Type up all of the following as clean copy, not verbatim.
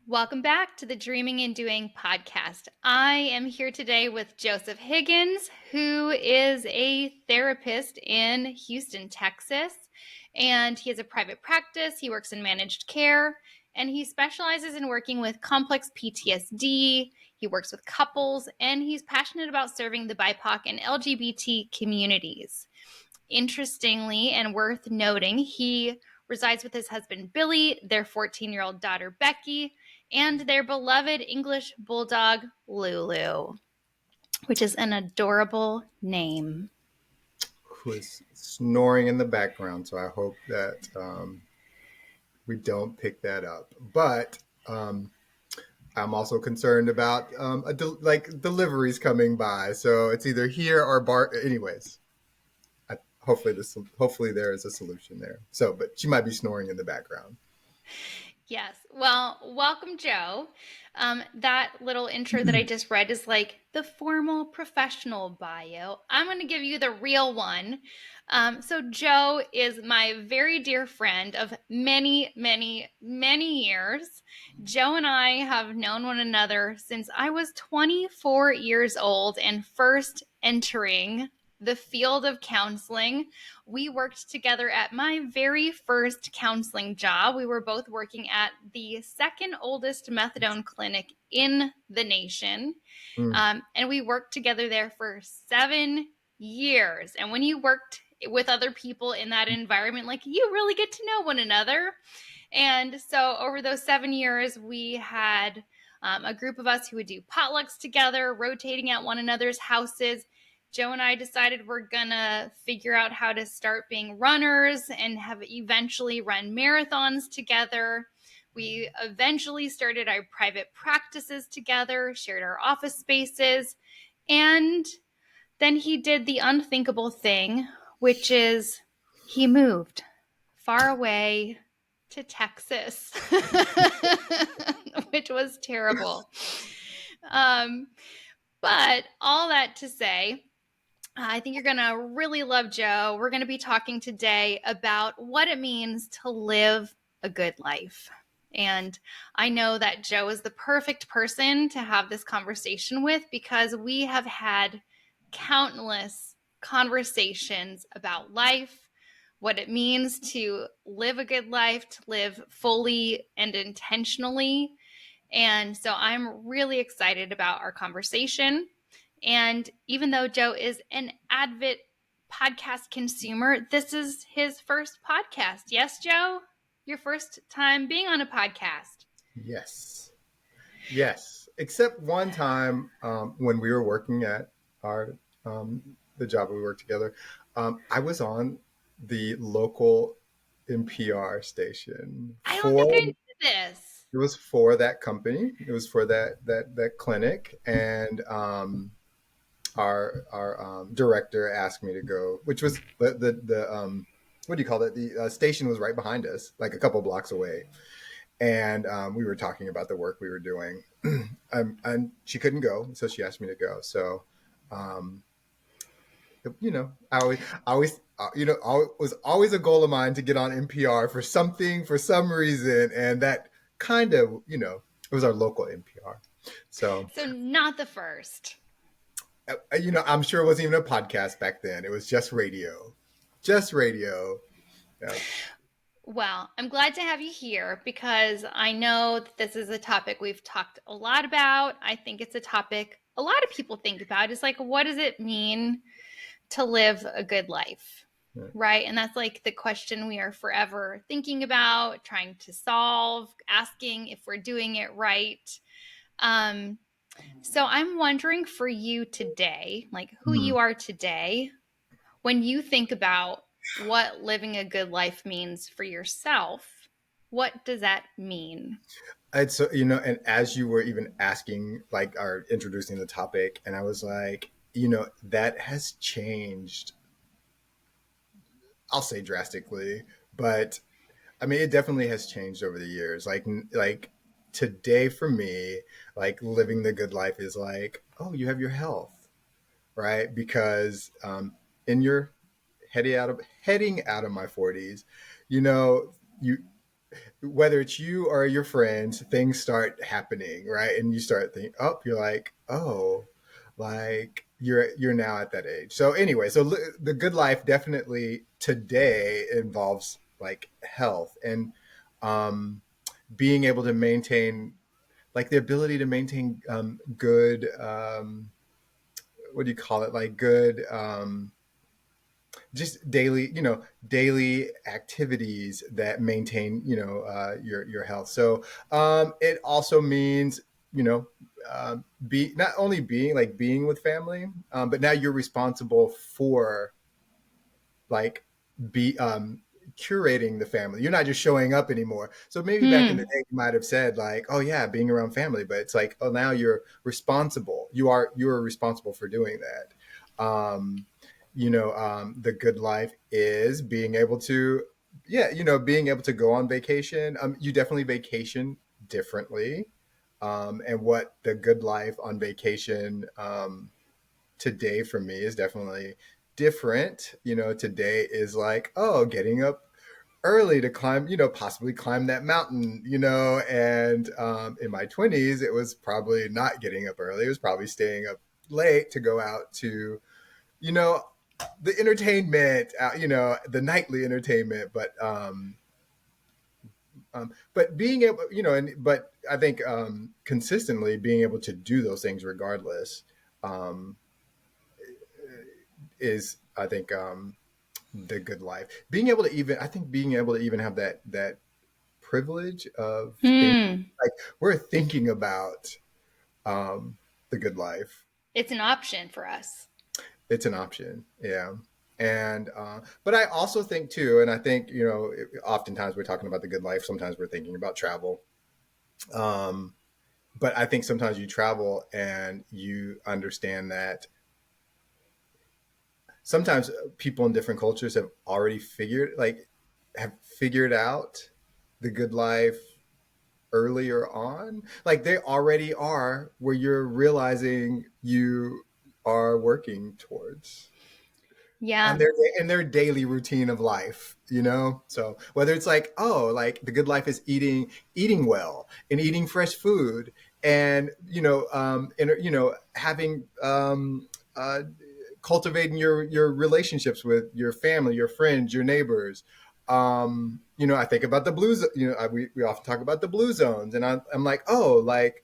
Welcome back to the Dreaming and Doing podcast. I am here today with Joseph Heggins, who is a therapist in Houston, Texas, and he has a private practice. He works in managed care, and he specializes in working with complex PTSD. He works with couples, and he's passionate about serving the BIPOC and LGBT communities. Interestingly and worth noting, he resides with his husband Billy, their 14-year-old daughter Becky, and their beloved English bulldog Lulu, which is an adorable name. Who is snoring in the background, so I hope that we don't pick that up. But I'm also concerned about deliveries coming by, so it's either here or bar. Anyways, hopefully there is a solution there. So, but she might be snoring in the background. Yes. Well, welcome, Joe. That little intro that I just read is like the formal professional bio. I'm going to give you the real one. So, Joe is my very dear friend of many, many, many years. Joe and I have known one another since I was 24 years old and first entering the field of counseling. We worked together at my very first counseling job. We were both working at the second oldest methadone clinic in the nation. And we worked together there for 7 years. And when you worked with other people in that environment, like you really get to know one another. And so over those 7 years, we had a group of us who would do potlucks together, rotating at one another's houses. Joe and I decided we're gonna figure out how to start being runners and have eventually run marathons together. We eventually started our private practices together, shared our office spaces, and then he did the unthinkable thing, which is he moved far away to Texas, which was terrible. But all that to say, I think you're going to really love Joe. We're going to be talking today about what it means to live a good life. And I know that Joe is the perfect person to have this conversation with because we have had countless conversations about life, what it means to live a good life, to live fully and intentionally. And so I'm really excited about our conversation. And even though Joe is an avid podcast consumer, this is his first podcast. Yes, Joe? Your first time being on a podcast. Yes. Except one time when we were working at our the job we worked together, I was on the local NPR station I don't think for I knew this. it was for that company. It was for that clinic, and our director asked me to go, which was the what do you call it? The station was right behind us, like a couple blocks away, and we were talking about the work we were doing, and she couldn't go, so she asked me to go. So, um, I was always a goal of mine to get on NPR for some reason, and that kind of, it was our local NPR. So, So, not the first. I'm sure it wasn't even a podcast back then. It was just radio, just radio. Yeah. Well, I'm glad to have you here because I know that this is a topic we've talked a lot about. I think it's a topic a lot of people think about. It's like, what does it mean to live a good life? Yeah. Right. And that's like the question we are forever thinking about, trying to solve, asking if we're doing it right. Um, so I'm wondering for you today, like who Hmm. you are today, when you think about what living a good life means for yourself, what does that mean? It's and as you were even asking, like, or introducing the topic, and I was like, that has changed. I'll say drastically, but I mean, it definitely has changed over the years. Like today for me, like living the good life is like, oh, you have your health, right? Because in your heading out of my 40s, you know, you whether it's you or your friends, things start happening, right? And you start thinking, oh, you're like, oh, like you're now at that age. So anyway, so the good life definitely today involves like health and um, being able to maintain, like the ability to maintain good. What do you call it? Like good. Just daily, daily activities that maintain, your health. So it also means, you know, be not only being with family, but now you're responsible for like be curating the family. You're not just showing up anymore. So maybe back in the Hmm. day you might have said like, oh yeah, being around family, but it's like, oh, now you're responsible. You're responsible for doing that. The good life is being able to, yeah, being able to go on vacation. You definitely vacation differently. And what the good life on vacation today for me is definitely different. Today is like, oh, getting up early to climb, possibly climb that mountain, and in my 20s, it was probably not getting up early. It was probably staying up late to go out to, you know, the entertainment, the nightly entertainment, but being able, but I think consistently being able to do those things regardless um, is, I think, the good life. Being able to even have that privilege of think Hmm. like we're thinking about um, the good life. It's an option for us. It's an option, yeah. And but I also think too, and I think oftentimes we're talking about the good life. Sometimes we're thinking about travel. Um, but I think sometimes you travel and you understand that sometimes people in different cultures have figured out the good life earlier on. Like they already are where you're realizing you are working towards on Yeah. their daily routine of life, so whether it's like, oh, like the good life is eating well and eating fresh food and having uh cultivating your relationships with your family, your friends, your neighbors. I think about the blues. We often talk about the blue zones, and I'm like, oh, like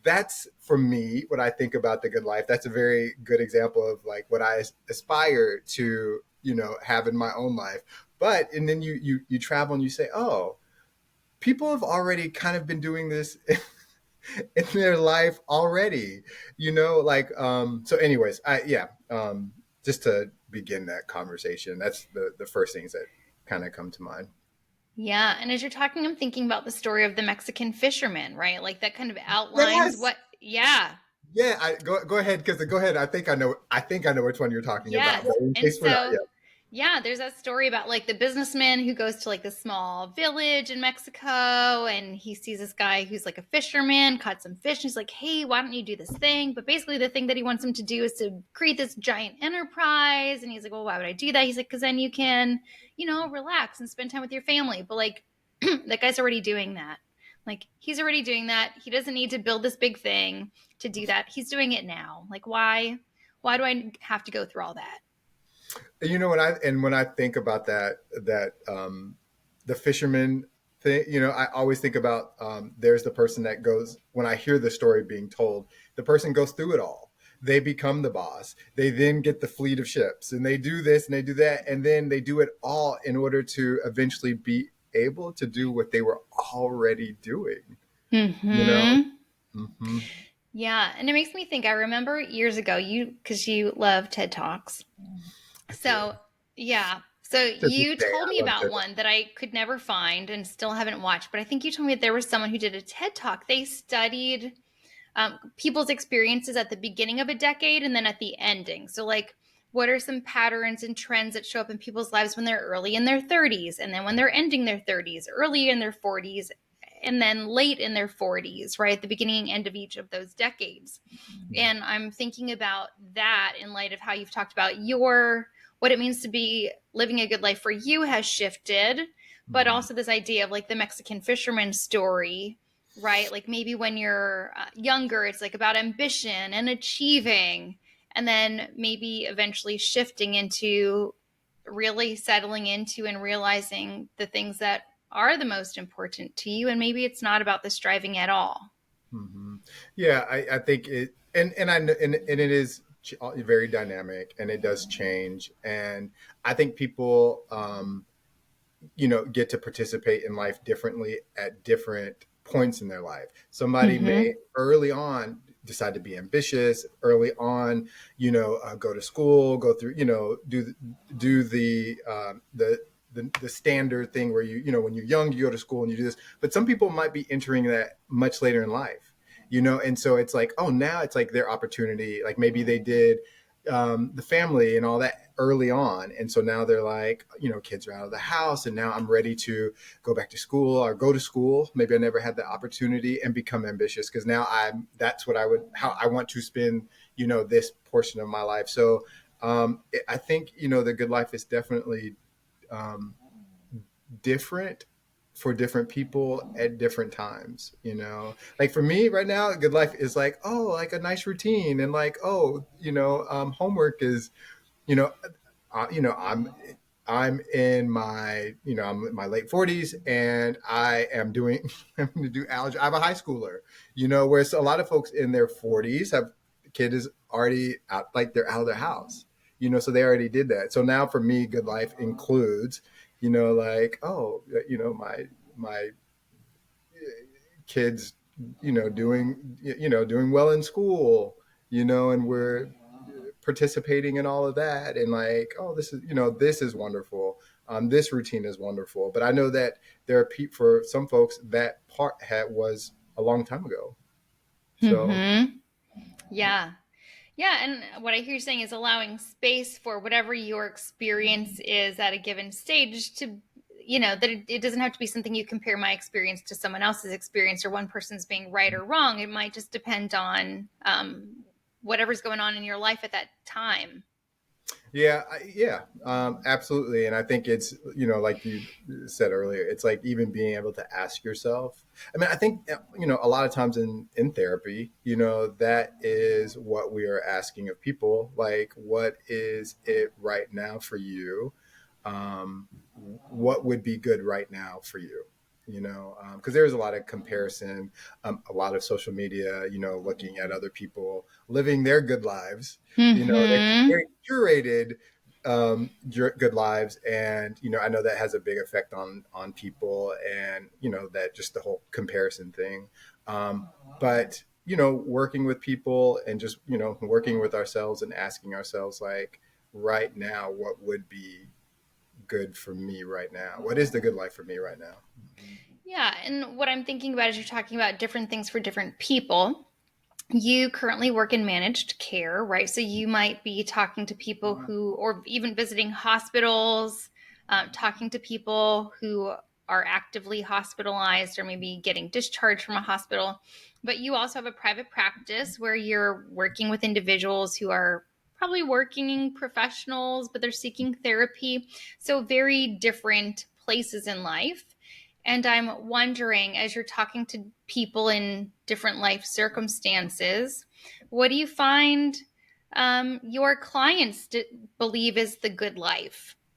that's for me what I think about the good life. That's a very good example of like what I aspire to, have in my own life. But and then you travel and you say, oh, people have already kind of been doing this in their life already, like so anyways, I yeah, just to begin that conversation, that's the first things that kind of come to mind. Yeah. And as you're talking, I'm thinking about the story of the Mexican fisherman, right? Like that kind of outlines Yes. what, yeah. Yeah, go ahead, because go ahead. I think I know which one you're talking about, Yes. but in And case we're not, so, yeah, there's that story about like the businessman who goes to like the small village in Mexico and he sees this guy who's like a fisherman, caught some fish. And he's like, hey, why don't you do this thing? But basically, the thing that he wants him to do is to create this giant enterprise. And he's like, well, why would I do that? He's like, because then you can, relax and spend time with your family. But like, that guy's already doing that. Like, he's already doing that. He doesn't need to build this big thing to do that. He's doing it now. Like, why? Why do I have to go through all that? when I think about the fisherman thing, I always think about there's the person that goes, when I hear the story being told, the person goes through it all. They become the boss. They then get the fleet of ships, and they do this and they do that, and then they do it all in order to eventually be able to do what they were already doing. You know. Hmm. Mm-hmm. Yeah, and it makes me think. I remember years ago, because you love TED Talks. I do. So yeah, so To this you day, told me I love about to. one that I could never find and still haven't watched. But I think you told me that there was someone who did a TED Talk. They studied people's experiences at the beginning of a decade and then at the ending. So like, what are some patterns and trends that show up in people's lives when they're early in their 30s and then when they're ending their 30s, early in their 40s, and then late in their 40s, right? At the beginning and end of each of those decades. And I'm thinking about that in light of how you've talked about what it means to be living a good life for you has shifted. but Mhm. also this idea of like the Mexican fisherman story, right? Like maybe when you're younger, it's like about ambition and achieving, and then maybe eventually shifting into really settling into and realizing the things that are the most important to you. And maybe it's not about the striving at all. Mhm. Yeah, I think it, and I kn- and it is very dynamic, and it does change. And I think people, get to participate in life differently at different points in their life. Somebody may Mm-hmm. early on decide to be ambitious. Early on, go to school, go through, do the standard thing where when you're young, you go to school and you do this. But some people might be entering that much later in life. And so it's like, oh, now it's like their opportunity. Like maybe they did the family and all that early on. And so now they're like, kids are out of the house and now I'm ready to go back to school or go to school. Maybe I never had the opportunity and become ambitious because now that's what how I want to spend, this portion of my life. So I think, the good life is definitely um, different for different people at different times. Like for me right now, a good life is like, oh, like a nice routine, and like, oh, homework is, you know I'm in my, I'm in my late 40s, and I am doing I'm going to do algebra. I have a high schooler, whereas a lot of folks in their 40s have kid is already out, like they're out of their house, so they already did that. So now for me, good life includes, like, oh, my kids, doing well in school, and we're participating in all of that, and like, oh, this is wonderful. This routine is wonderful. But I know that there are for some folks that was a long time ago. So Mm-hmm. Yeah. Yeah, and what I hear you saying is allowing space for whatever your experience is at a given stage to, that it doesn't have to be something you compare my experience to someone else's experience or one person's being right or wrong. It might just depend on whatever's going on in your life at that time. yeah, yeah, absolutely. And I think it's, like you said earlier, it's like even being able to ask yourself. I mean, I think, a lot of times in therapy, that is what we are asking of people. Like, what is it right now for you? um, what would be good right now for you, because there's a lot of comparison, a lot of social media, looking at other people living their good lives, their Mm-hmm. very curated good lives. And I know that has a big effect on people, and that just the whole comparison thing. But working with people and just working with ourselves and asking ourselves, like, right now, what would be good for me right now? What is the good life for me right now? Yeah, and what I'm thinking about is you're talking about different things for different people. You currently work in managed care, right? So you might be talking to people who, or even visiting hospitals, talking to people who are actively hospitalized or maybe getting discharged from a hospital. But you also have a private practice where you're working with individuals who are probably working professionals, but they're seeking therapy. So very different places in life. And I'm wondering, as you're talking to people in different life circumstances, what do you find your clients believe is the good life?